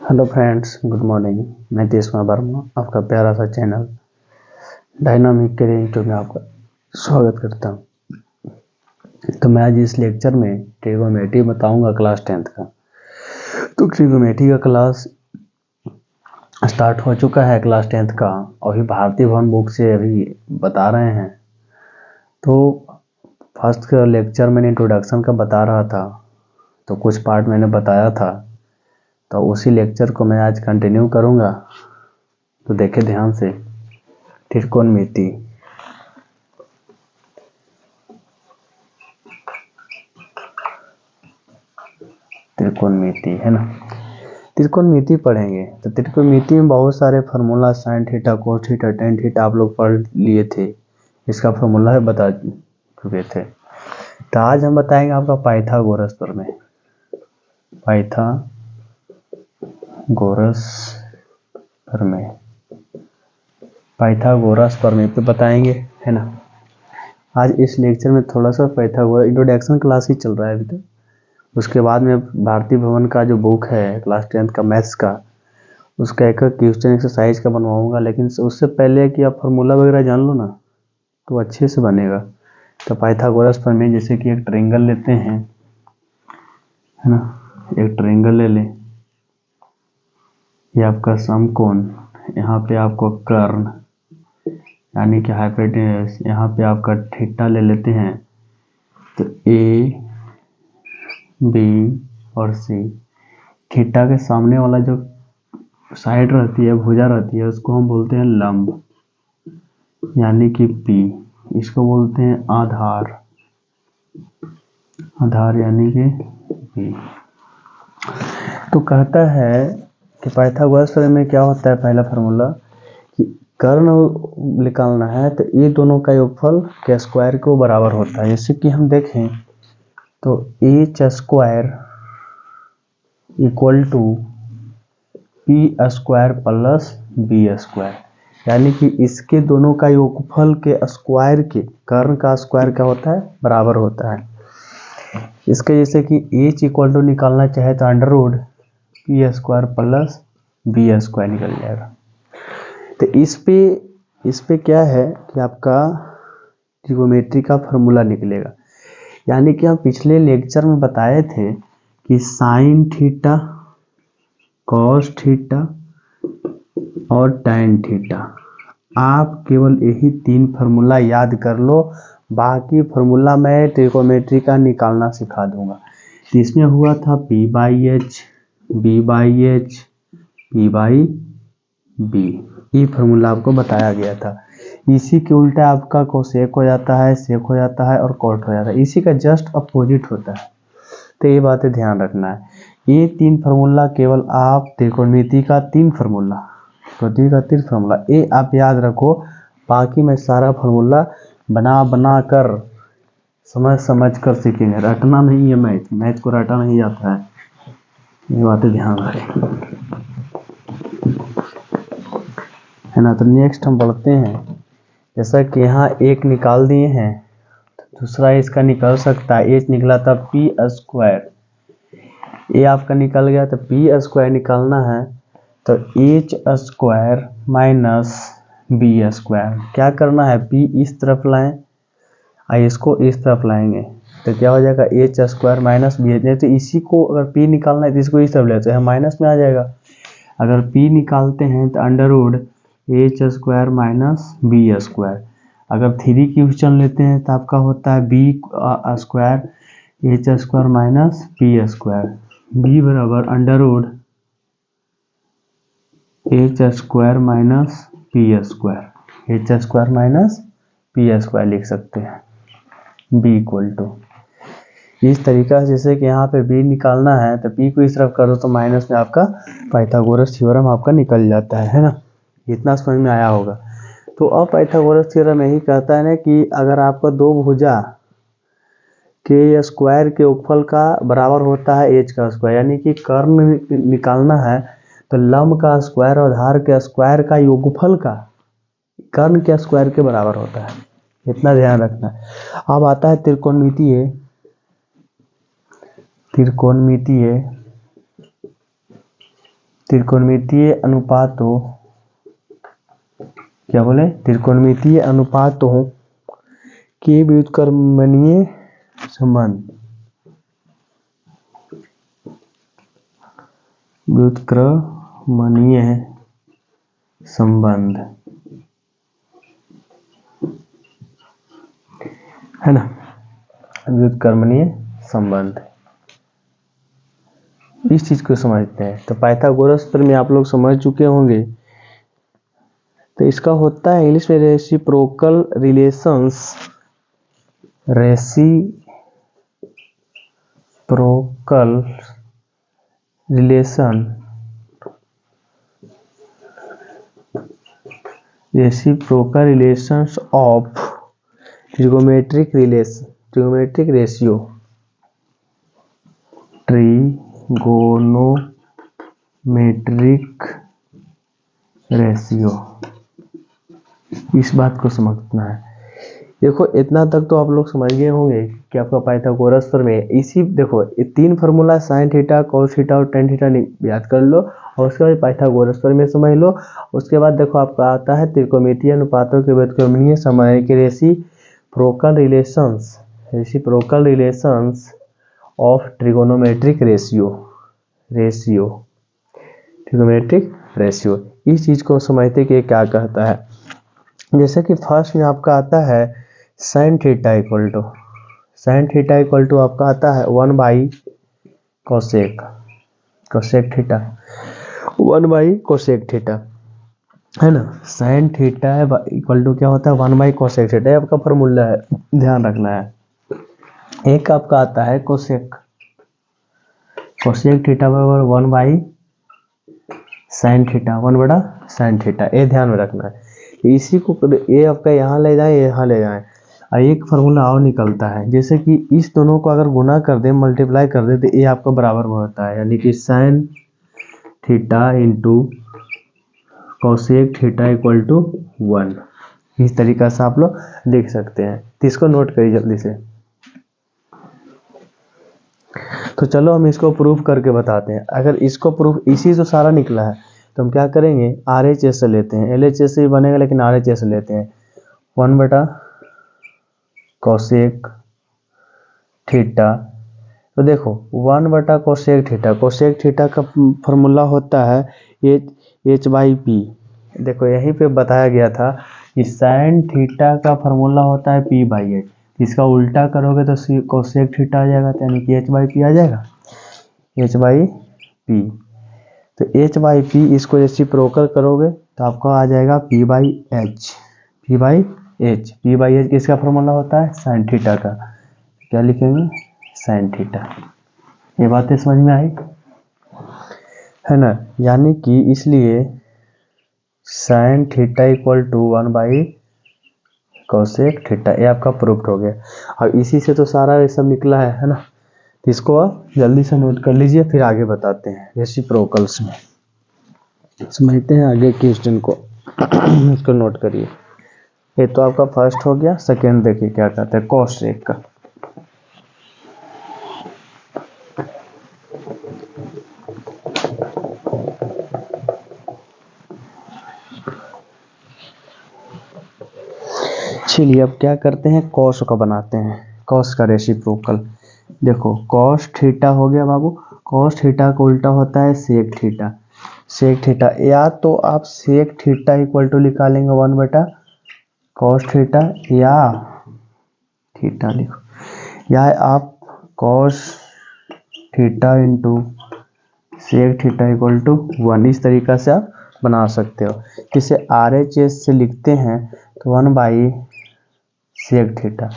Hello friends, good morning. मैं देशमा वर्मा, आपका प्यारा सा चैनल डायनामिक करियर में आपका स्वागत करता हूं। तो मैं आज इस लेक्चर में ट्रिगोनोमेट्री बताऊंगा क्लास 10th का। तो ट्रिगोनोमेट्री का क्लास स्टार्ट हो चुका है, क्लास 10th का। अभी भारतीय भवन बुक से अभी बता रहे हैं। तो फर्स्ट लेक्चर मैंने इंट्रोडक्शन का बता रहा था, तो कुछ पार्ट मैंने बताया था, तो उसी लेक्चर को मैं आज कंटिन्यू करूंगा। तो देखें ध्यान से। त्रिकोणमिति, त्रिकोणमिति है ना। त्रिकोणमिति पढ़ेंगे तो त्रिकोणमिति में बहुत सारे formula, sine theta, cos theta, tan theta आप लोग पढ़ लिए थे। इसका फार्मूला है बता चुके थे। तो आज हम बताएंगे आपका पाइथागोरस प्रमेय। पाइथागोरस प्रमेय, पाइथागोरस प्रमेय पे बताएंगे, है ना। आज इस लेक्चर में थोड़ा सा पाइथागोरस इंट्रोडक्शन क्लास ही चल रहा है अभी तक। उसके बाद में भारतीय भवन का जो बुक है क्लास 10th का मैथ्स का, उसका एक क्वेश्चन एक्सरसाइज का बनवाऊंगा। लेकिन उससे पहले कि आप फार्मूला वगैरह जान लो ना, तो अच्छे से बनेगा। तो पाइथागोरस प्रमेय, जैसे कि एक ट्रायंगल लेते हैं, है ना। एक ट्रायंगल ले लें, ये आपका समकोण, यहाँ पे आपको कर्ण यानी कि हाइपोटेन्यूस, यहाँ पे आपका थीटा ले लेते हैं। तो ए, बी और सी, थीटा के सामने वाला जो साइड रहती है, भुजा रहती है, उसको हम बोलते हैं लंब यानी कि पी। इसको बोलते हैं आधार, आधार यानी कि पी। तो कहता है कि पाइथागोरस प्रमेय में क्या होता है, पहला फार्मूला कि कर्ण निकालना है तो ये दोनों का योगफल के स्क्वायर को बराबर होता है। जैसे कि हम देखें तो H square equal to P square plus B square, यानी कि इसके दोनों का योगफल के स्क्वायर के, कर्ण का स्क्वायर क्या होता है, बराबर होता है। इसके जैसे कि एच इक्वल टू निकालना चाहे तो under root P square plus B square निकल जाएगा। तो इस पे क्या है कि आपका ट्रिगोनोमेट्री का फार्मूला निकलेगा। यानी कि हम पिछले लेक्चर में बताए थे कि साइन थीटा, कॉस थीटा और टैन थीटा, आप केवल यही तीन फार्मूला याद कर लो। बाकी फार्मूला मैं ट्रिगोनोमेट्री का निकालना सिखा दूंगा। तो इसमें हुआ था P by H, B by H, P by B, ये फार्मूला आपको बताया गया था। इसी के उल्टा आपका कोसेक हो जाता है, सेक हो जाता है और कॉट हो जाता है, इसी का जस्ट अपोजिट होता है। तो ये बातें ध्यान रखना है। ये तीन फार्मूला केवल आप त्रिकोणमिति का तीन फार्मूला, ये आप याद रखो। बाकी मैं सारा फार्मूला बना कर समझ कर सीखेंगे। रटना नहीं है, मैथ को रटा नहीं जाता है, ये बातें ध्यान रखें, है ना। तो नेक्स्ट हम बढ़ते हैं। जैसा कि यहाँ एक निकाल दिए हैं, तो दूसरा इसका निकल सकता है। एच निकला था पी स्क्वायर, ये आपका निकल गया, तो पी स्क्वायर निकालना है तो H square minus B square. क्या करना है, पी इस तरफ लाएं और इसको इस तरफ लाएंगे, तो क्या हो जाएगा, एच स्क्वायर माइनस बी। तो इसी को अगर पी निकालना है तो इसको इस तरफ लेते हैं, माइनस में आ जाएगा। अगर पी निकालते हैं तो under root H square minus B square. अगर थ्री क्वेश्चन लेते हैं तो आपका होता है B square H square minus P square, B बराबर under root H square minus P square, H square minus P square लिख सकते हैं, बी इक्वल टू इस तरीका से। जैसे कि यहाँ पे बी निकालना है तो पी को इस तरफ कर दो तो माइनस में आपका पाइथागोरस थ्योरम आपका निकल जाता है ना। इतना समझ में आया होगा। तो अब पाइथागोरस थ्योरम यही कहता है ना कि अगर आपका दो भुजा के स्क्वायर के योगफल का बराबर होता है एच का स्क्वायर, यानी कि कर्ण निकालना है तो लंब का स्क्वायर और आधार के स्क्वायर का योगफल का कर्ण के स्क्वायर के बराबर होता है, इतना ध्यान रखना है। अब आता है त्रिकोणमितीय, त्रिकोणमितीय अनुपातों, क्या बोले, त्रिकोणमितीय अनुपातों के व्युत्क्रमणीय संबंध, व्युत्क्रमणीय संबंध है ना, व्युत्क्रमणीय संबंध, इस चीज को समझते हैं। तो पाइथागोरस पर में आप लोग समझ चुके होंगे। तो इसका होता है इंग्लिश में reciprocal relations, reciprocal relation, reciprocal relations of trigonometric relation, trigonometric ratio, trigonometric ratio, इस बात को समझना है। देखो इतना तक तो आप लोग समझ गए होंगे कि आपका पाइथागोरस पर में इसी, देखो ये तीन formula sine theta, cos theta और टेन थीटा याद कर लो, और उसके बाद पाइथागोरस पर में समझ लो। उसके बाद देखो आपका आता है त्रिकोणमितीय अनुपातों के व्युत्क्रमणीय संबंध के reciprocal relations, reciprocal relations of trigonometric ratio, ratio, trigonometric ratio, इस चीज को समझते कि क्या कहता है। जैसे कि फर्स्ट में आपका आता है sine theta equal to, sine theta equal to आपका आता है 1 by cosec, cosec theta, 1 by cosec theta है ना। साइन थीटा इक्वल टू क्या होता है 1 बाई कोसेक थीटा, आपका फॉर्मूला है, ध्यान रखना है। एक आपका आता है कोसेक, कोसेक थीटा बराबर 1 बाई साइन थीटा, 1 बटा साइन थीटा, ये ध्यान में रखना है। इसी को ये आपका यहाँ ले जाए, यहाँ ले जाए, और एक फार्मूला और निकलता है, जैसे कि इस दोनों को अगर गुना कर दे, मल्टीप्लाई कर दे, तो ये आपका बराबर होता है, यानी कि sine theta into cosec theta equal to 1। इस तरीका से आप लोग लिख सकते हैं। तो इसको नोट करिए जल्दी से। तो चलो हम इसको प्रूफ करके बताते हैं। अगर इसको प्रूफ, इसी जो सारा निकला है, तो हम क्या करेंगे, RHS से लेते हैं, LHS से भी बनेगा लेकिन RHS से लेते हैं। 1 बटा कोसेक थीटा, तो देखो 1 बटा कोसेक थीटा, कोसेक थीटा का फॉर्मूला होता है H बाई पी। देखो यहीं पे बताया गया था कि साइन थीटा का फॉर्मूला होता है P बाई एच, इसका उल्टा करोगे तो कोसेक थीटा आ जाएगा, यानी कि H बाई पी आ जाएगा, H बाई पी। तो H बाई पी इसको रेसिप्रोकल करोगे तो आपका आ जाएगा P by H, P by H, P by H किसका फॉर्मूला होता है साइन थीटा का, क्या लिखेंगे साइन थीटा। ये बातें समझ में आई है ना। यानी कि इसलिए sine theta equal to 1 by cosec theta, ये आपका प्रूफ हो गया। और इसी से तो सारा ये सब निकला है ना। तो इसको आप जल्दी से नोट कर लीजिए, फिर आगे बताते हैं रेसिप्रोकल्स में, समझते हैं आगे क्वेश्चन को। इसको नोट करिए। ये तो आपका फर्स्ट हो गया। सेकेंड देखिए क्या कहते हैं कोसेक का। चलिए अब क्या करते हैं, कॉस का बनाते हैं, कॉस का रेसिप्रोकल। देखो कॉस थीटा हो गया बाबू, कॉस थीटा का उल्टा होता है सेक थीटा, सेक थीटा, या तो आप सेक थीटा इक्वल टू निकालेंगे 1 बटा कॉस थीटा, या थीटा लिखो, या आप cos theta into sec theta equal to 1, इस तरीका से आप बना सकते हो। जिसे RHS से लिखते हैं तो 1 by sec theta,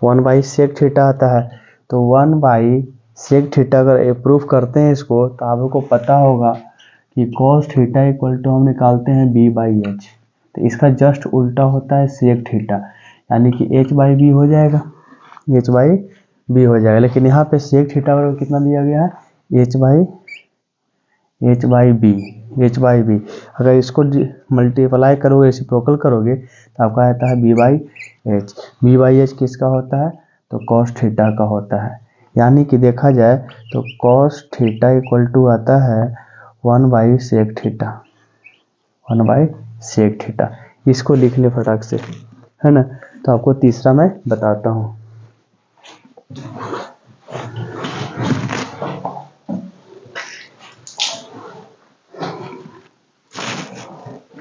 1 by sec theta आता है। तो 1 बाई सेक थीटा अगर प्रूफ करते हैं इसको, तो आपको पता होगा कि कॉस थीटा इक्वल टू हम निकालते हैं B बाई एच, तो इसका जस्ट उल्टा होता है सेक थीटा, यानी कि H बाई बी हो जाएगा, H बाई बी हो जाएगा। लेकिन यहाँ पे सेक थीटा बराबर कितना दिया गया है, H by B, H by B. अगर इसको मल्टीप्लाई करोगे, रेसिप्रोकल करोगे, तो आपका आता है B by H, B by H किसका होता है, तो कॉस थीटा का होता है। यानी कि देखा जाए तो कॉस थीटा इक्वल टू आता है 1/sec थीटा, 1/sec थीटा। इसको लिख ले फटाक से, है ना। तो आपको तीसरा मैं बताता हूँ,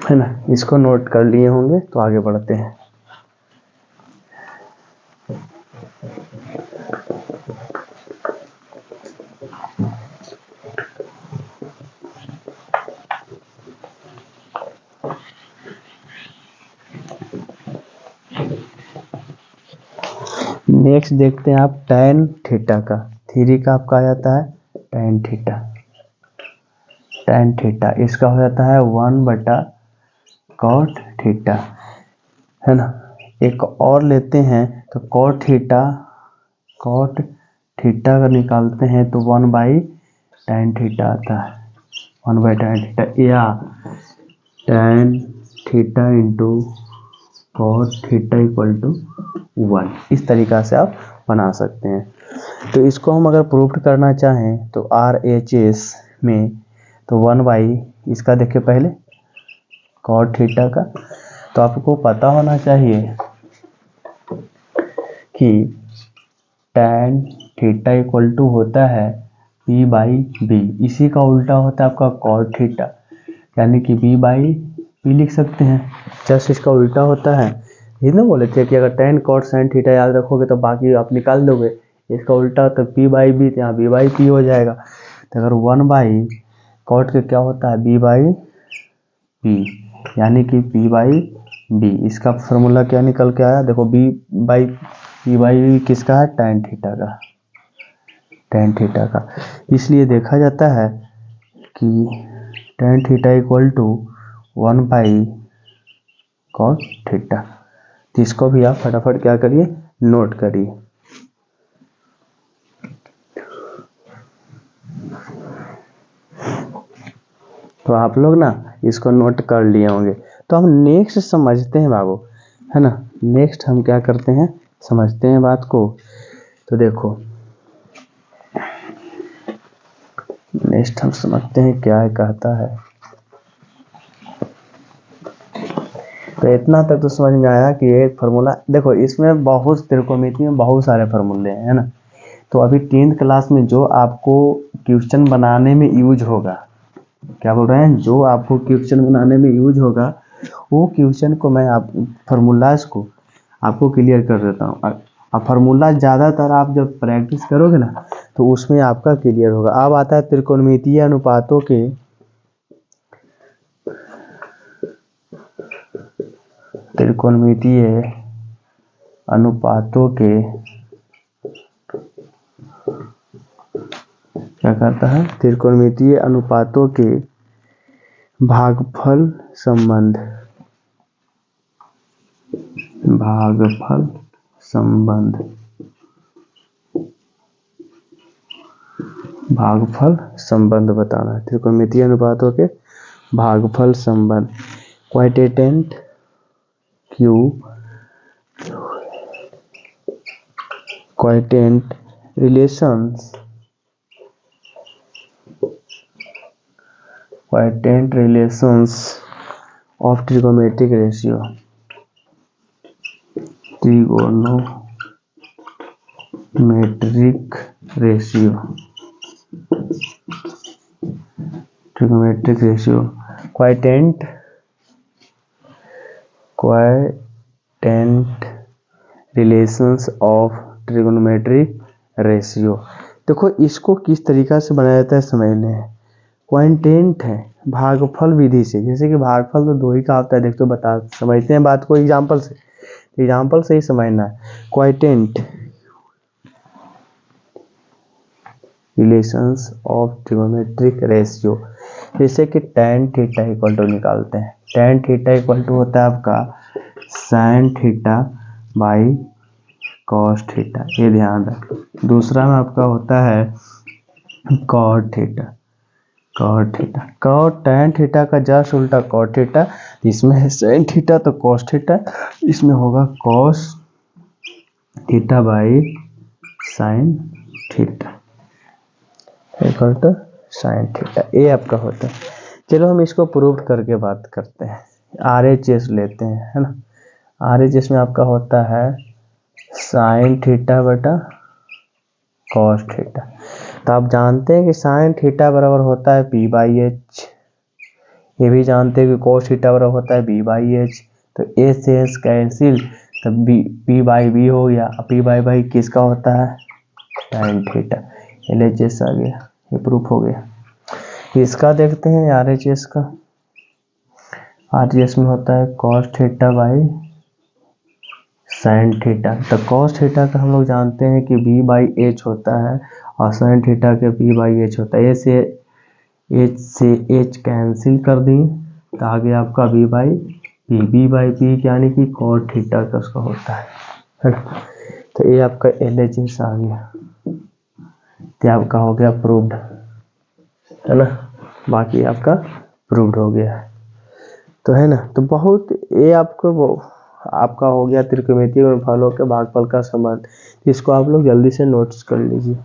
है ना। इसको नोट कर लिए होंगे, तो आगे बढ़ते हैं। नेक्स्ट देखते हैं आप tan थीटा का। थ्री का आपका आ जाता है tan थीटा, tan थीटा इसका हो जाता है 1/cot थीटा, है ना। एक और लेते हैं तो cot थीटा का निकालते हैं तो 1/tan थीटा आता है, 1/tan थीटा, या tan theta into cot theta equal to 1। इस तरीका से आप बना सकते हैं। तो इसको हम अगर प्रूफ करना चाहें तो RHS में तो 1/ इसका देखिए पहले cot थीटा का, तो आपको पता होना चाहिए कि tan थीटा इक्वल टू होता है P/B। इसी का उल्टा होता है आपका cot थीटा, यानी कि B/P लिख सकते हैं, जस्ट इसका उल्टा होता है। ये ना बोले थे कि अगर tan cot sin थीटा याद रखोगे तो बाकी आप निकाल दोगे, इसका उल्टा तो P/B, तो यहाँ B/P हो जाएगा। तो अगर 1/cot के क्या होता है B/P, यानी कि P/B। इसका फॉर्मूला क्या निकल के आया, देखो P/B किसका है, tan थीटा का। इसलिए देखा जाता है कि tan theta equal to 1/cot theta. तो इसको भी आप फटाफट क्या करिए, नोट करिए। तो आप लोग ना इसको नोट कर लिए होंगे। तो हम नेक्स्ट समझते हैं बाबू, है ना। नेक्स्ट हम क्या करते हैं, समझते हैं बात को। तो देखो नेक्स्ट हम समझते हैं क्या है कहता है। तो इतना तक तो समझ में आया कि ये फार्मूला, देखो इसमें बहुत त्रिकोणमिति में बहुत सारे फार्मूले हैं, है ना। तो अभी 10th क्लास में जो आपको क्वेश्चन बनाने में यूज होगा, क्या बोल रहे हैं, जो आपको क्वेश्चन बनाने में यूज होगा, वो क्वेश्चन को मैं आप फार्मूलाज को आपको क्लियर कर देता हूँ। अब फार्मूला ज़्यादातर आप जब प्रैक्टिस करोगे ना तो उसमें आपका क्लियर होगा। अब आता है त्रिकोणमितीय अनुपातों के क्या करता है, त्रिकोणमितीय अनुपातों के भागफल संबंध, बताना है। त्रिकोणमितीय अनुपातों के भागफल संबंध, quadrant relations of trigonometric ratio, trigonometric ratio, quadrant relations of trigonometric ratio. देखो इसको किस तरीका से बनाया जाता है समझ लें। क्वाड्रेंट है भागफल विधि से, जैसे कि भागफल तो दो ही का होता है, देख तो बता समझते हैं बात को एग्जाम्पल से ही समझना है। Quadrant relations of trigonometric ratio, जैसे कि tan थीटा इक्वल टू निकालते हैं। tan थीटा इक्वल टू होता है आपका sin theta by cos theta, ये ध्यान रखो। दूसरा में आपका होता है cot थीटा, tan थीटा का जस्ट उल्टा cot थीटा, इसमें है sin थीटा तो cos थीटा, इसमें होगा cos theta by sin theta equal to sine theta, ये आपका होता है। चलो हम इसको प्रूव करके बात करते हैं। RHS लेते हैं, है ना। RHS में आपका होता है साइन थीटा बटा कॉस थीटा। तो आप जानते हैं कि साइन थीटा बराबर होता है P/H, ये भी जानते हैं कि कॉस थीटा बराबर होता है B/H। तो A से S कैंसिल, तब P/B हो गया। P/B किसका होता है, साइन थीटा। LHS आ गया, ये प्रूफ हो गया। इसका देखते हैं RHS का। RHS में होता है cos theta by sine theta. तो कॉस थीटा का हम लोग जानते हैं कि B/H होता है और साइन थीटा के P/H होता है। H से H कैंसिल कर दिए तो आगे आपका B/P यानी कि कॉस थीटा का उसका होता है ना। तो ये आपका LHS आ गया, तो आपका हो गया प्रूव्ड, है ना। बाकी आपका प्रूव्ड हो गया है, तो है ना। तो बहुत ये आपका हो गया त्रिकोणमितीय गुणनफलों के भागफल का संबंध। इसको आप लोग जल्दी से नोट्स कर लीजिए।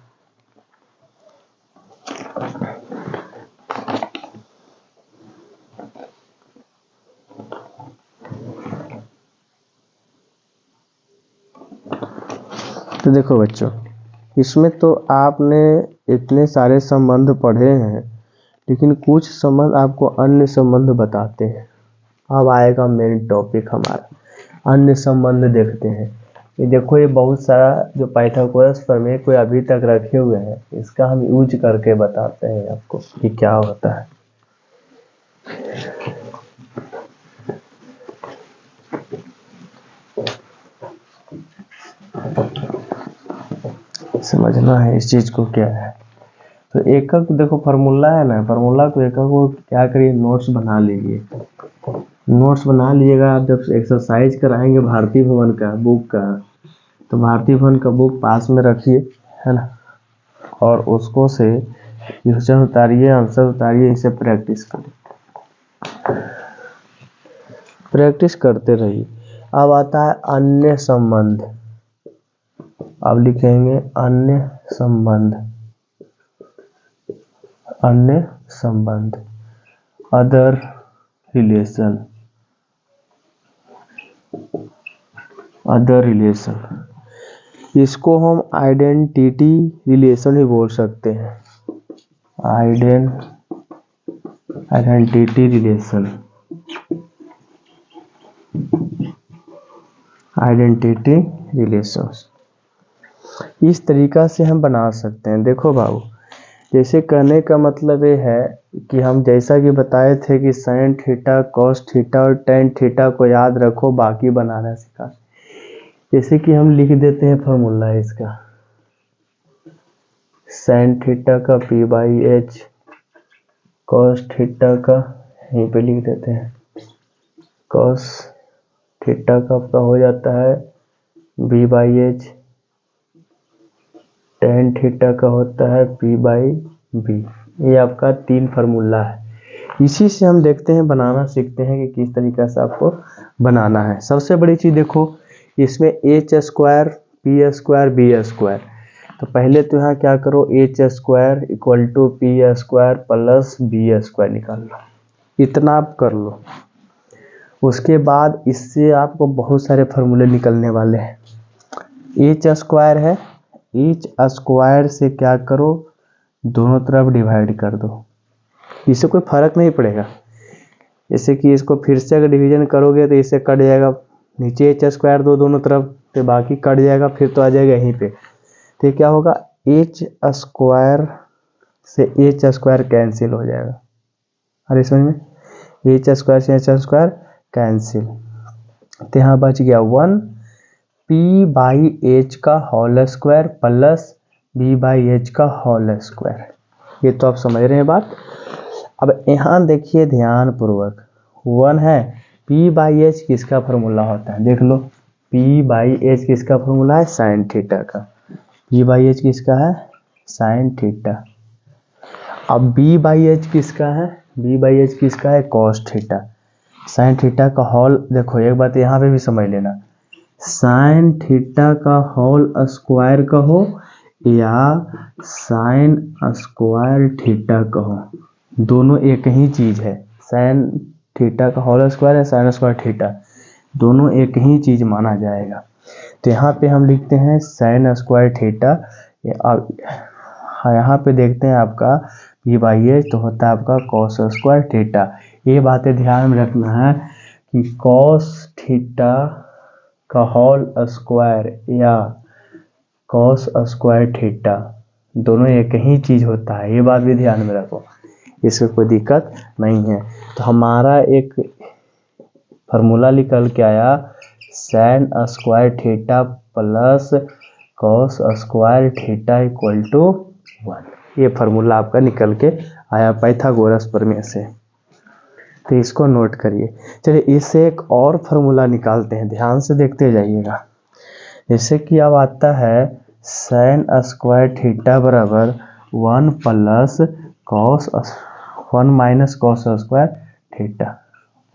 तो देखो बच्चों, इसमें तो आपने इतने सारे संबंध पढ़े हैं, लेकिन कुछ संबंध आपको अन्य संबंध बताते हैं। अब आएगा मेन टॉपिक हमारा, अन्य संबंध देखते हैं। ये देखो, ये बहुत सारा जो पाइथागोरस प्रमेय को अभी तक रखे हुए हैं, इसका हम यूज करके बताते हैं आपको कि क्या होता है। समझना है इस चीज को क्या है। तो एकक देखो फार्मूला है ना, फार्मूला को एकक को क्या करिए, नोट्स बना लीजिए। नोट्स बना लीजिएगा। आप जब एक्सरसाइज कराएंगे भारतीय भवन का बुक का, तो भारतीय भवन का बुक पास में रखिए, है ना। और उसको से क्वेश्चन उतारिए, आंसर उतारिए, इसे प्रैक्टिस करिए, प्रैक्टिस करते रहिए। अब आता है अन्य संबंध। अब लिखेंगे अन्य संबंध, अन्य संबंध, अदर रिलेशन, अदर रिलेशन। इसको हम आइडेंटिटी रिलेशन ही बोल सकते हैं, आइडेंटिटी रिलेशन, आइडेंटिटी रिलेशंस। इस तरीका से हम बना सकते हैं। देखो बाबू, जैसे कहने का मतलब ये है कि हम जैसा कि बताए थे कि साइन थीटा, कॉस थीटा और टेन थीटा को याद रखो, बाकी बनाना सिखा। जैसे कि हम लिख देते हैं फॉर्मूला इसका, साइन थीटा का P/H, कॉस थीटा का यहीं पे लिख देते हैं, कॉस थीटा का आपका हो जाता है B/H, टेन थीटा का होता है P/B। ये आपका 3 फार्मूला है। इसी से हम देखते हैं, बनाना सीखते हैं कि किस तरीके से आपको बनाना है। सबसे बड़ी चीज़ देखो, इसमें H square, P square, B square. तो पहले तो यहाँ क्या करो, H square equal to P square plus B square निकाल लो, इतना आप कर लो। उसके बाद इससे आपको बहुत सारे फार्मूले निकलने वाले हैं। H स्क्वायर है, H स्क्वायर से क्या करो, दोनों तरफ डिवाइड कर दो, इससे कोई फर्क नहीं पड़ेगा। जैसे कि इसको फिर से अगर डिवीजन करोगे तो इससे कट जाएगा, नीचे H स्क्वायर दो दोनों तरफ, तो बाकी कट जाएगा, फिर तो आ जाएगा यहीं पे। तो क्या होगा, H स्क्वायर से H स्क्वायर कैंसिल हो जाएगा। अरे समझ में, H स्क्वायर से H स्क्वायर कैंसिल, तो यहाँ बच गया 1 P/H का होल स्क्वायर प्लस B/H का होल स्क्वायर। ये तो आप समझ रहे हैं बात। अब यहाँ देखिए ध्यान पूर्वक, 1 है, P/H किसका फॉर्मूला होता है, देख लो। P/H किसका फॉर्मूला है, साइन थीटा का। P/H किसका है, साइन थीटा। अब B/H किसका है, B/H किसका है, कॉस थीटा। साइन थीटा का होल, देखो एक बात यहाँ पे भी समझ लेना, साइन थीटा का होल स्क्वायर कहो या साइन स्क्वायर थीटा कहो, दोनों एक ही चीज है। साइन थीटा का होल स्क्वायर या साइन स्क्वायर थीटा, दोनों एक ही चीज माना जाएगा। तो यहाँ पे हम लिखते हैं साइन स्क्वायर थीटा। यहाँ पे देखते हैं आपका पी बाई एच तो होता है आपका कॉस स्क्वायर थीटा। ये बातें ध्यान में रखना है कि कॉस थीटा का होल स्क्वायर या कॉस स्क्वायर थीटा दोनों एक ही चीज होता है, ये बात भी ध्यान में रखो, इसमें कोई दिक्कत नहीं है। तो हमारा एक फार्मूला निकल के आया sine square theta plus cos square theta equal to 1। ये फार्मूला आपका निकल के आया पाइथागोरस प्रमेय से, तो इसको नोट करिए। चलिए इससे एक और फार्मूला निकालते हैं, ध्यान से देखते जाइएगा। जैसे कि अब आता है साइन स्क्वायर थीटा बराबर 1 plus cos 1 minus cos square theta,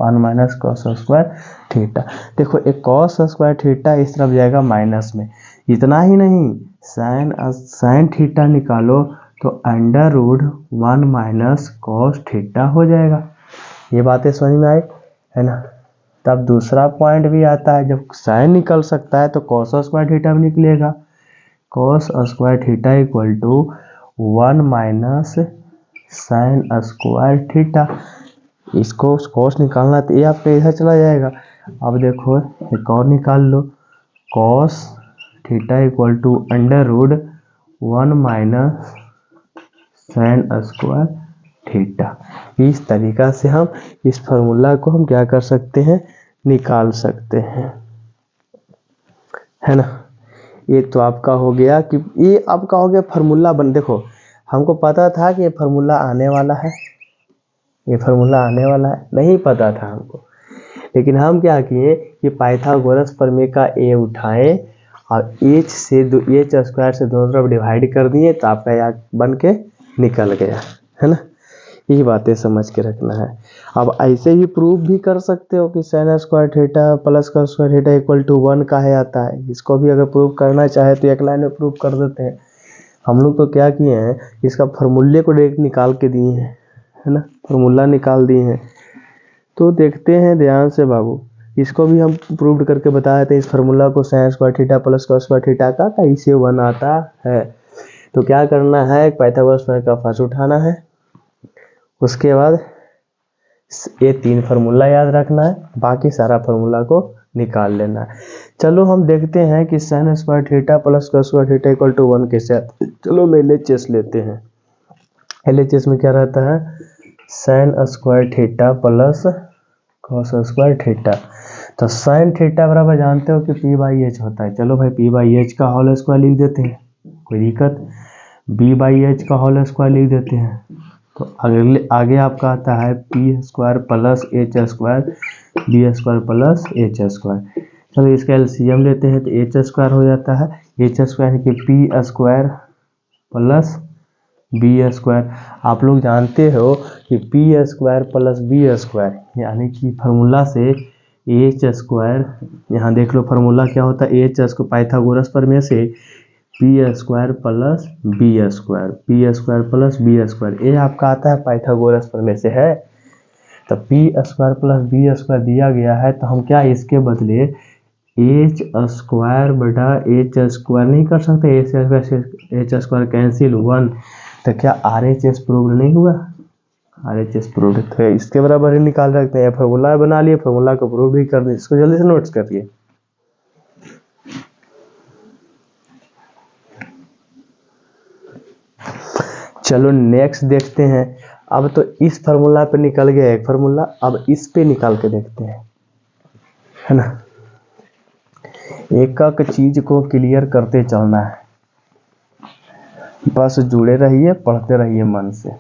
1 minus cos square theta. देखो एक कॉस स्क्वायर थीटा इस तरफ जाएगा माइनस में, इतना ही नहीं साइन थीटा निकालो तो under root 1 minus cos theta हो जाएगा। ये बातें समझ में आई है ना। तब दूसरा पॉइंट भी आता है, जब साइन निकल सकता है तो कॉस स्क्वायर थीटा भी निकलेगा। Cos square theta equal to 1 minus sine square theta. इसको कॉस निकालना तो ये आपका इधर चला जाएगा। अब देखो एक और निकाल लो, cos theta equal to under root 1 minus sine square theta. इस तरीका से हम इस फार्मूला को हम क्या कर सकते हैं, निकाल सकते हैं, है ना। ये तो आपका हो गया कि ये आपका हो गया फार्मूला बन। देखो हमको पता था कि ये फार्मूला आने वाला है, ये फार्मूला आने वाला है, नहीं पता था हमको, लेकिन हम क्या किए कि पाइथागोरस प्रमेय का ए उठाएं और एच स्क्वायर से दोनों तरफ डिवाइड कर दिए तो आपका यहाँ बन के निकल गया, है ना। यही बातें समझ के रखना है। अब ऐसे ही प्रूव भी कर सकते हो कि साइन स्क्वायर थीटा प्लस का स्क्वायर थीटा इक्वल टू 1 का है आता है। इसको भी अगर प्रूव करना चाहे तो एक लाइन में प्रूव कर देते हैं। हम लोग तो क्या किए हैं, इसका फार्मूले को डायरेक्ट निकाल के दिए हैं, है ना, फार्मूला निकाल दिए हैं। तो देखते हैं ध्यान से बाबू, इसको भी हम प्रूव करके बताए थे। इस फार्मूला को साइन स्क्वायर थीटा प्लस का स्क्वायर थीटा का कैसे 1 आता है। तो क्या करना है, पाइथागोरस प्रमेय का फर्स्ट उठाना है, उसके बाद ये 3 फार्मूला याद रखना है, बाकी सारा फार्मूला को निकाल लेना है। चलो हम देखते हैं कि साइन स्क्वायर थीटा प्लस का स्क्वायर थीटा इक्वल टू 1 कैसे आता है। चलो हम LHS लेते हैं। LHS में क्या रहता है, sign square theta plus cos square theta. तो साइन थीटा बराबर जानते हो कि पी बाई एच होता है। चलो भाई पी बाई एच का होल स्क्वायर लिख देते हैं, कोई दिक्कत। बी बाई एच का होल स्क्वायर लिख देते हैं। तो आगे आपका आता है P square plus H square, B square plus H square. चलो इसका एलसीएम लेते हैं तो एच स्क्वायर हो जाता है। एच स्क्वायर कि P square plus B square. आप लोग जानते हो कि P square plus B square यानी कि फार्मूला से एच स्क्वायर, यहाँ देख लो फार्मूला क्या होता है, एच स्क्वायर पाइथागोरस प्रमेय से P square plus B square, P square plus B square, ये आपका आता है पाइथागोरस प्रमेय से है। तो P square plus B square दिया गया है तो हम क्या इसके बदले एच स्क्वायर बटा एच स्क्वायर नहीं कर सकते, एच स्क्वायर कैंसिल 1, तो क्या RHS प्रूव्ड नहीं हुआ, RHS प्रूव्ड। तो इसके बराबर ही निकाल सकते हैं, फार्मूला बना लिए, फार्मूला को प्रूव भी कर दिए। इसको जल्दी से नोट्स करिए। चलो नेक्स्ट देखते हैं। अब तो इस फार्मूला पे निकल गया एक फार्मूला, अब इस पे निकाल के देखते हैं, है ना। एक एक चीज को क्लियर करते चलना है, बस जुड़े रहिए, पढ़ते रहिए मन से।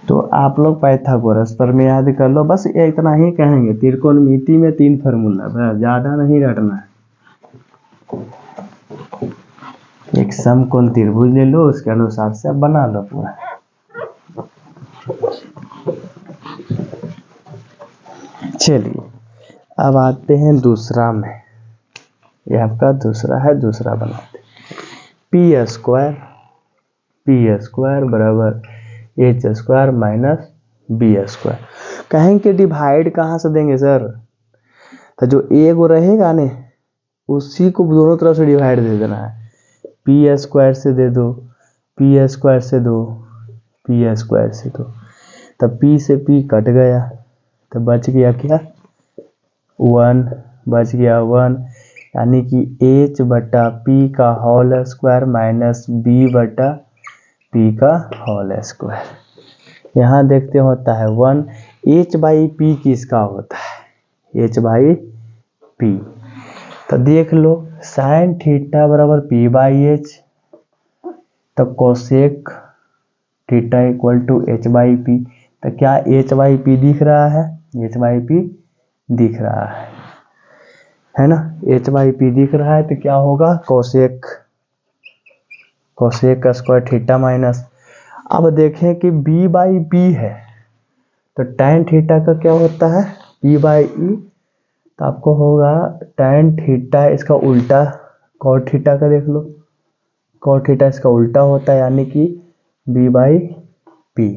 तो आप लोग पाइथागोरस प्रमेय याद कर लो, बस ये इतना ही कहेंगे। त्रिकोणमिति में 3 फार्मूला, ज्यादा नहीं रटना है। एक समकोण त्रिभुज ले लो, उसके अनुसार से बना लो पूरा। चलिए अब आते हैं दूसरा में, ये आपका दूसरा है, दूसरा बनाते पी स्क्वायर बराबर H square minus B square. कहेंगे डिवाइड कहाँ से देंगे सर, तो जो ए को रहेगा ने उसी को दोनों तरफ से डिवाइड दे देना है। पी स्क्वायर से दे दो, पी स्क्वायर से दो, पी स्क्वायर से दो, तब पी से पी कट गया तो बच गया क्या 1, बच गया 1, यानी कि एच बटा पी का होल स्क्वायर माइनस बी बटा पी का होल स्क्वायर। यहाँ देखते होता है 1, एच बाई पी किसका होता है, एच बाई पी। तो देख लो साइन थीटा बराबर पी बाई एच, तो cosec theta equal to H by P. तो क्या एच बाई पी दिख रहा है, एच बाई पी दिख रहा है ना, एच बाई पी दिख रहा है। तो क्या होगा कोसेक स्क्वायर थीटा माइनस, अब देखें कि बी बाई पी है तो टैन थीटा का क्या होता है पी बाई ई, तो आपको होगा टैन थीटा इसका उल्टा कॉट थीटा का, देख लो कॉट थीटा इसका उल्टा होता है, यानी कि B by P,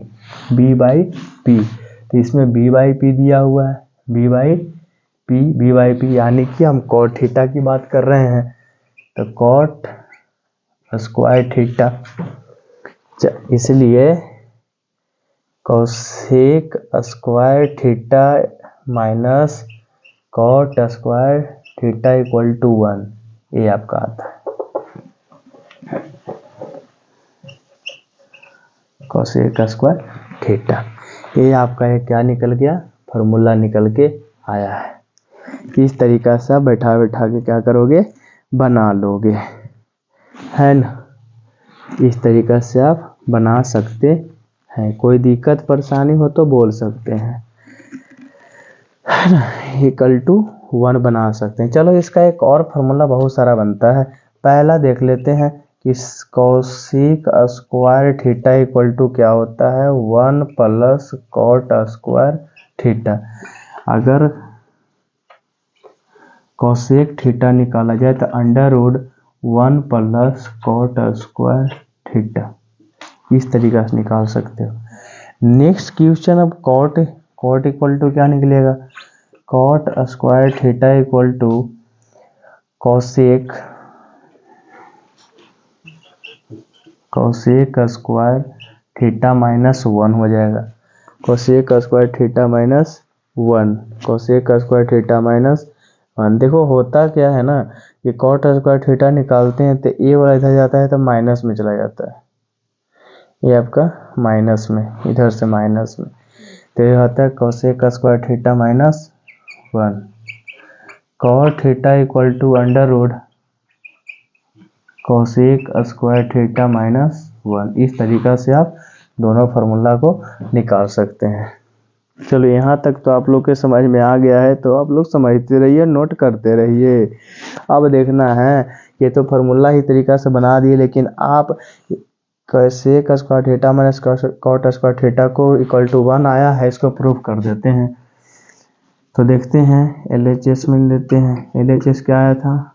B by P. तो इसमें बी बाई पी दिया हुआ है, बी बाई पी, यानी कि हम कॉट थीटा की बात कर रहे हैं, तो कॉट स्क्वायर थीटा, इसलिए cosec square theta minus cot square theta equal to 1, ये आपका आता है कोसेक स्क्वायर थीटा। ये आपका ये क्या निकल गया, फॉर्मूला निकल के आया है। इस तरीका से आप बैठा के क्या करोगे, बना लोगे, है ना। इस तरीका से आप बना सकते हैं, कोई दिक्कत परेशानी हो तो बोल सकते हैं, है ना। इक्वल टू 1 बना सकते हैं। चलो इसका एक और फार्मूला बहुत सारा बनता है, पहला देख लेते हैं कि cosec square theta equal to क्या होता है 1 प्लस कॉट स्क्वायर थीटा। अगर कोसेक थीटा निकाला जाए तो under root 1 plus cot square theta, इस तरीका से निकाल सकते हो। नेक्स्ट क्वेश्चन, अब कॉट इक्वल टू क्या निकलेगा, cot square theta equal to cosec square theta minus 1 हो जाएगा, cosec square theta minus 1, cosec square theta minus 1। देखो होता क्या है ना, ये कॉट स्क्वायर थीटा निकालते हैं तो ए वाला इधर जाता है तो माइनस में चला जाता है, ये आपका माइनस में, इधर से माइनस में, तो ये होता है cosec square theta minus 1, cot theta equal to under root cosec square theta minus 1। इस तरीका से आप दोनों फार्मूला को निकाल सकते हैं। चलो यहाँ तक तो आप लोग के समझ में आ गया है, तो आप लोग समझते रहिए, नोट करते रहिए। अब देखना है, ये तो फार्मूला ही तरीका से बना दिए, लेकिन आप cosec square theta minus cot square theta को इक्वल टू 1 आया है, इसको प्रूव कर देते हैं। तो देखते हैं LHS में लेते हैं, LHS क्या आया था,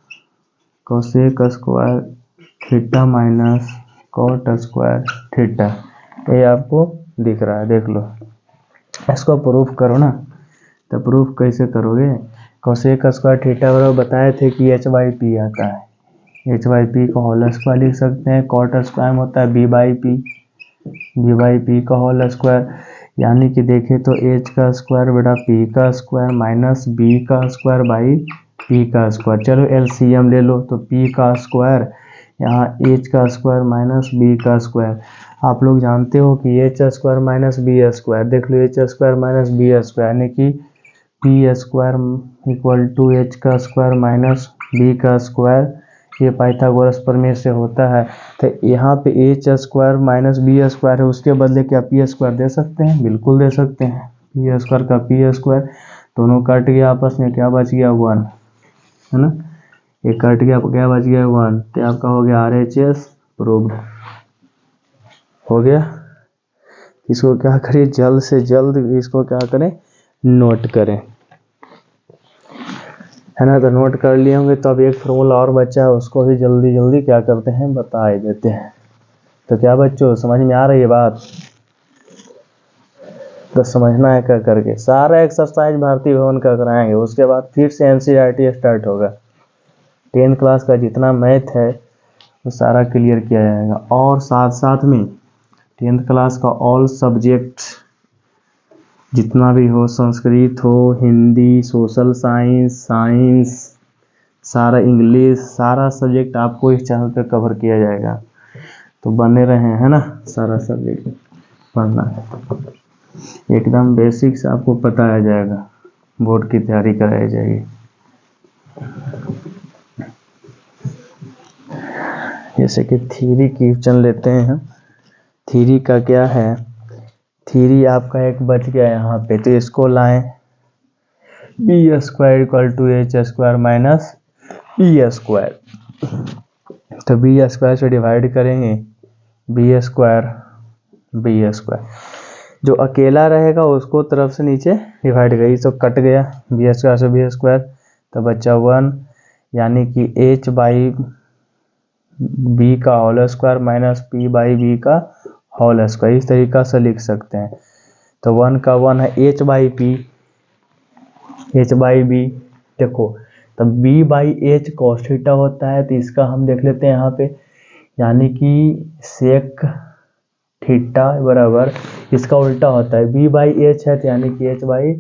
cosec square theta minus cot square theta, ये आपको दिख रहा है, देख लो। इसको प्रूफ करो ना, तो प्रूफ कैसे करोगे, कोसेक स्क्वायर थीटा बराबर बताए थे कि एच बाई पी आता है, एच बाई पी का होल स्क्वायर लिख सकते हैं, कॉट स्क्वायर में होता है बी बाई पी का होल स्क्वायर, यानी कि देखें तो एच का स्क्वायर बटा पी का स्क्वायर माइनस बी का स्क्वायर बाई पी का स्क्वायर। चलो एलसीएम ले लो, तो पी का स्क्वायर यहाँ एच का स्क्वायर माइनस बी का स्क्वायर, आप लोग जानते हो कि H square minus B square, देख लो H square minus B square, यानी कि P square equal to H का स्क्वायर माइनस बी का स्क्वायर, ये पाइथागोरस प्रमेय से होता है। तो यहाँ पे H square minus B square है, उसके बदले क्या पी स्क्वायर दे सकते हैं, बिल्कुल दे सकते हैं, पी स्क्वायर का पी स्क्वायर, दोनों कट गया आपस में, क्या बच गया 1, है ना, ये कट गया, क्या बच गया 1, तो आपका हो गया RHS प्रूव्ड हो गया। इसको क्या करें, जल्द से जल्द इसको क्या करें, नोट करें। है ना। तो नोट कर लिए होंगे। तो अब एक फॉर्मूला और बचा है, उसको भी जल्दी जल्दी क्या करते हैं बता ही देते हैं। तो क्या बच्चों समझ में आ रही है बात? तो समझना है क्या करके। सारा एक्सरसाइज भारतीय भवन का कराएंगे, उसके बाद फिर से एनसीईआरटी स्टार्ट होगा। 10th क्लास का जितना मैथ है वो सारा क्लियर किया जाएगा। और साथ साथ में 10th क्लास का ऑल सब्जेक्ट जितना भी हो, संस्कृत हो, हिंदी, सोशल साइंस, सारा इंग्लिश, सारा सब्जेक्ट आपको इस चैनल पे कवर किया जाएगा। तो बने रहे, है ना। सारा सब्जेक्ट पढ़ना है, एकदम बेसिक से आपको पता आ जाएगा, बोर्ड की तैयारी कराई जाएगी। जैसे कि थ्योरी क्वेश्चन लेते हैं हम। थ्योरी का क्या है, थ्योरी आपका एक बच गया यहाँ पे, तो इसको लाएं B square equal to H square minus B square. तो बी स्क्वायर से डिवाइड करेंगे बी स्क्वायर, जो अकेला रहेगा उसको तरफ से नीचे डिवाइड करिए, तो कट गया बी स्क्वायर से बी स्क्वायर, तो बच्चा 1, यानी कि एच बाई बी का whole square minus P by B का होल स्क्वायर, इस तरीका से लिख सकते हैं। तो 1 का 1 है H by P, H by B. देखो तब B by H cos theta होता है, तो इसका हम देख लेते हैं यहाँ पे, यानी कि सेक थीटा बराबर इसका उल्टा होता है, बी बाई एच है तो यानी कि एच बाई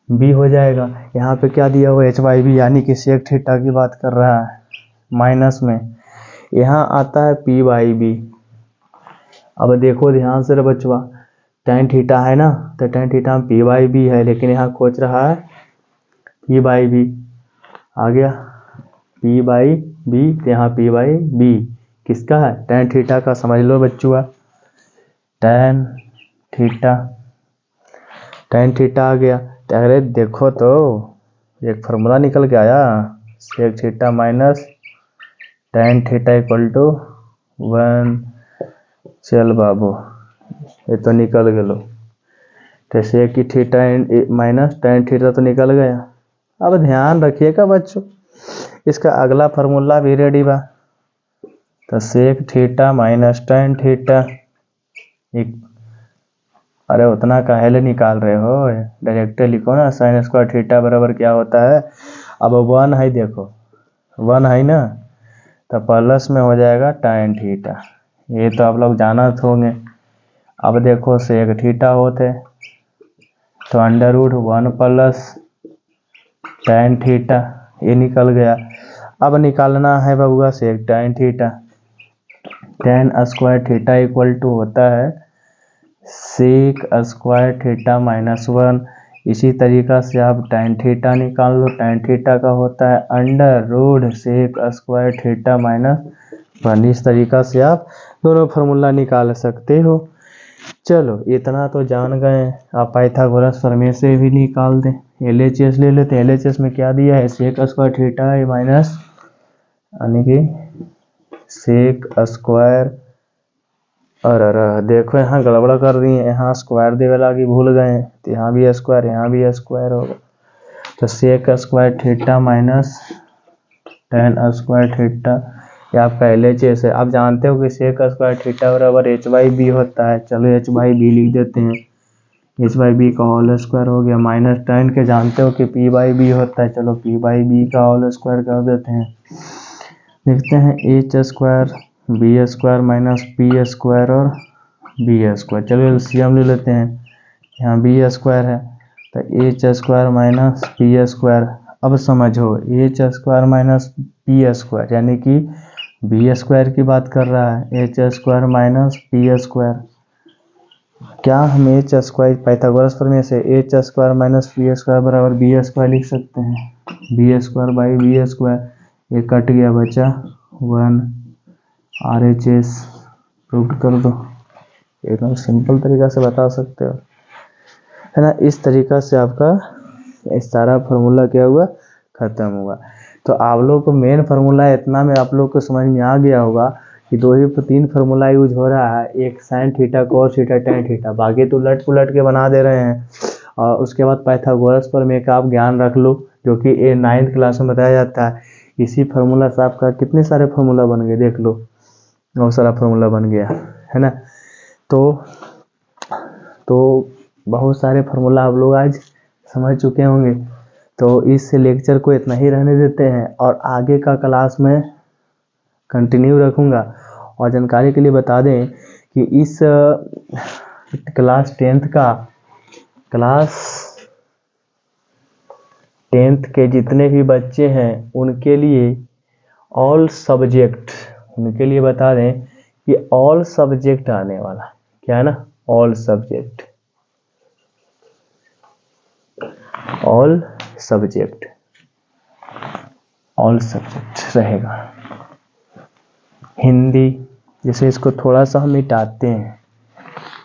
बी हो जाएगा। यहाँ पे क्या दिया हुआ एच बाई बी, यानी कि सेक थीटा की बात कर रहा है, माइनस में यहाँ आता है पी बाई बी। अब देखो ध्यान से बचवा, टेन थीटा है ना, तो टेन थीटा में पी बाई बी है, लेकिन यहाँ खोज रहा है पी बाई बी। आ गया पी बाई बी, तो यहाँ पी बाई बी किसका है, टेन थीटा का। समझ लो बच्चुआ, टेन थीटा आ गया। तो अरे देखो तो एक फार्मूला निकल के आया, sec theta minus tan theta equal to 1। चल बाबू ये तो निकल गलो, तो सेक की थीटा माइनस टेन थीटा तो निकल गया। अब ध्यान रखिएगा बच्चों, इसका अगला फार्मूला भी रेडी बा। तो sec theta minus tan theta, अरे उतना काहे निकाल रहे हो, डायरेक्ट लिखो ना, साइन स्क्वायर थीटा बराबर क्या होता है। अब 1 है, देखो 1 है ना, तो प्लस में हो जाएगा टेन थीटा, ये तो आप लोग जानत होंगे। अब देखो सेक थीटा होते तो under root 1 plus tan theta, ये निकल गया। अब निकालना है बबुआ sec tan theta, tan square theta equal to होता है सेक स्क्वायर थीटा माइनस 1। इसी तरीका से आप टेन थीटा निकाल लो, टेन थीटा का होता है under root sec square theta minus 1। इस तरीका से आप दोनों फार्मूला निकाल सकते हो। चलो इतना तो जान गए, आप पाइथागोरस प्रमेय से भी निकाल दें। LHS ले लेते हैं, LHS में क्या दिया है, सेक स्क्वायर थीटा माइनस, यानी कि सेक स्क्वायर, और देखो यहाँ गड़बड़ कर दी है, यहाँ स्क्वायर देवे लागी भूल गए, तो यहाँ भी स्क्वायर यहाँ भी स्क्वायर होगा। तो sec square theta minus tan square theta, ये आपका LHS है। आप जानते हो कि सेक स्क्वायर थीटा बराबर एच बाई बी होता है, चलो एच बाई बी लिख देते हैं, एच बाई बी का होल स्क्वायर हो गया, माइनस टेन के जानते हो कि पी बाई बी होता है, चलो पी बाई बी का होल स्क्वायर कर देते हैं। लिखते हैं H square B square minus P square और बी स्क्वायर, चलो एलसीएम ले लेते हैं, यहाँ बी स्क्वायर है तो H square minus P square. अब समझो H square minus P square, यानी कि बी स्क्वायर की बात कर रहा है, H square minus P square. क्या हम एच स्क्वायर पाइथागोरस प्रमेय से H square minus P square बराबर बी स्क्वायर लिख सकते हैं, B square by B square, ये कट गया बचा 1। RHS प्रूव कर दो, एकदम सिंपल तरीका से बता सकते हो, है ना। इस तरीका से आपका सारा फार्मूला क्या हुआ, खत्म हुआ। तो आप लोग को मेन फार्मूला इतना में आप लोग को समझ में आ गया होगा कि 3 फार्मूला यूज हो रहा है, एक sine theta cos theta tan theta, बाकी तो उलट पुलट के बना दे रहे हैं। और उसके बाद पाइथागोरस प्रमेय का आप ज्ञान रख लो, जो कि 9th क्लास में बताया जाता है। इसी फार्मूला से आपका कितने सारे फार्मूला बन गए, देख लो, बहुत सारा फार्मूला बन गया है ना। तो बहुत सारे फार्मूला आप लोग आज समझ चुके होंगे। तो इस लेक्चर को इतना ही रहने देते हैं और आगे का क्लास में कंटिन्यू रखूँगा। और जानकारी के लिए बता दें कि इस क्लास 10th के जितने भी बच्चे हैं उनके लिए ऑल सब्जेक्ट, उनके लिए बता दें कि ऑल सब्जेक्ट आने वाला, क्या है ना, ऑल सब्जेक्ट रहेगा। हिंदी, जैसे इसको थोड़ा सा हम मिटाते हैं,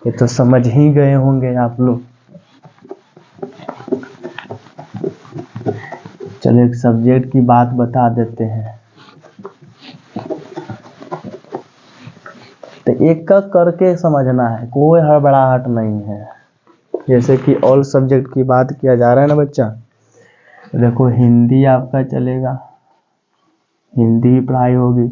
ये तो समझ ही गए होंगे आप लोग। चलो एक सब्जेक्ट की बात बता देते हैं, तो एक एक करके समझना है, कोई हड़बड़ाहट नहीं है। जैसे कि ऑल सब्जेक्ट की बात किया जा रहा है ना बच्चा, देखो हिंदी आपका चलेगा, हिंदी पढ़ाई होगी,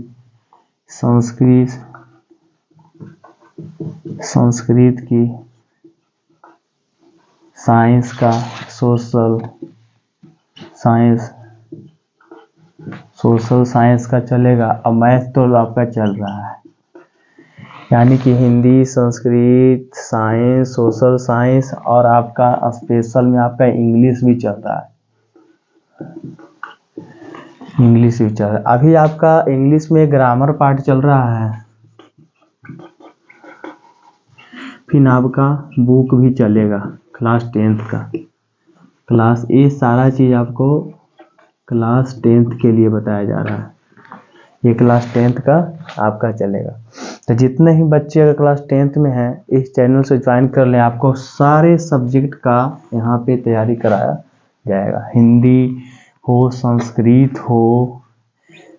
संस्कृत की, साइंस का, सोशल साइंस का चलेगा। अब मैथ तो आपका चल रहा है, यानी कि Hindi, Sanskrit, science, social science और आपका स्पेशल में आपका इंग्लिश भी चल रहा है। अभी आपका इंग्लिश में ग्रामर पार्ट चल रहा है, फिर आपका बुक भी चलेगा क्लास 10th का। ये सारा चीज़ आपको क्लास 10th के लिए बताया जा रहा है, ये क्लास 10th का आपका चलेगा। तो जितने ही बच्चे अगर क्लास 10th में हैं इस चैनल से ज्वाइन कर लें, आपको सारे सब्जेक्ट का यहाँ पे तैयारी कराया जाएगा। हिंदी हो, संस्कृत हो,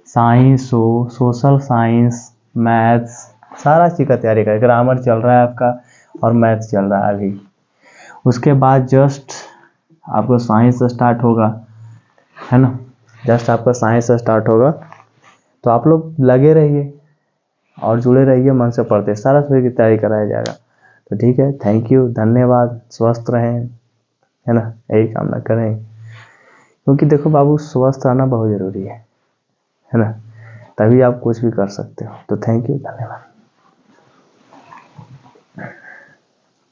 साइंस हो, सोशल साइंस, मैथ्स, सारा चीज़ का तैयारी करें। ग्रामर चल रहा है आपका और मैथ्स चल रहा है अभी। उसके बाद जस्ट आपको साइंस स्टार्ट होगा, है ना, जस्ट आपका साइंस स्टार्ट होगा। तो आप लोग लगे रहिए और जुड़े रहिए, मन से पढ़ते, सारा सब्जेक्ट की तैयारी कराया जाएगा। तो ठीक है, थैंक यू, धन्यवाद, स्वस्थ रहें, है ना, यही कामना करें, क्योंकि देखो बाबू, स्वस्थ रहना बहुत ज़रूरी है ना, तभी आप कुछ भी कर सकते हो। तो थैंक यू, धन्यवाद।